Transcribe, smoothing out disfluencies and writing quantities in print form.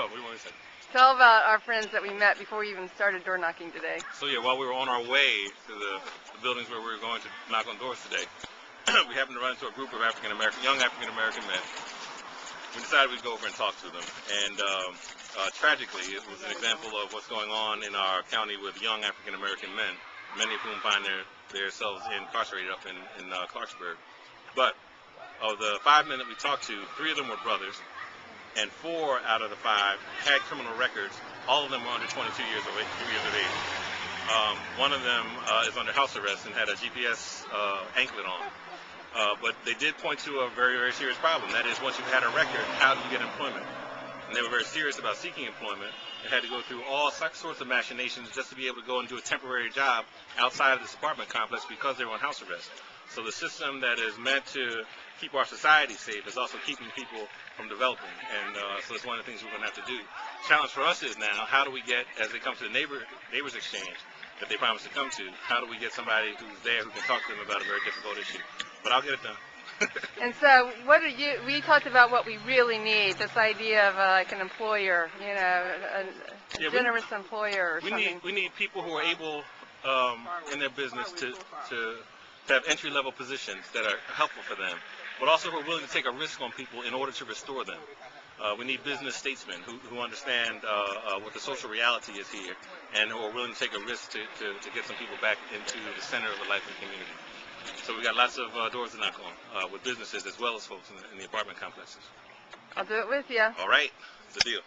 talk? What do you want to say? Tell about our friends that we met before we even started door knocking today. So yeah, while we were on our way to the buildings where we were going to knock on doors today, we happened to run into a group of young African American men. We decided we'd go over and talk to them, and tragically, it was an example of what's going on in our county with young African American men, many of whom find themselves incarcerated up in Clarksburg. But of the 5 men that we talked to, 3 of them were brothers, and 4 out of the 5 had criminal records. All of them were under 22 years of age. One of them is under house arrest and had a GPS anklet on. But they did point to a very, very serious problem. That is, once you've had a record, how do you get employment? And they were very serious about seeking employment and had to go through all sorts of machinations just to be able to go and do a temporary job outside of this apartment complex because they were on house arrest. So the system that is meant to keep our society safe is also keeping people from developing. And so it's one of the things we're going to have to do. The challenge for us is now, how do we get, as they come to the neighbors exchange that they promised to come to, how do we get somebody who's there who can talk to them about a very difficult issue? But I'll get it done. And so, we talked about what we really need, this idea of like an employer, you know, a generous employer or something. We need people who are able in their business to have entry-level positions that are helpful for them, but also who are willing to take a risk on people in order to restore them. We need business statesmen who understand what the social reality is here and who are willing to take a risk to get some people back into the center of a life in the community. So we got lots of doors to knock on with businesses as well as folks in the apartment complexes. I'll do it with you. All right, it's a deal.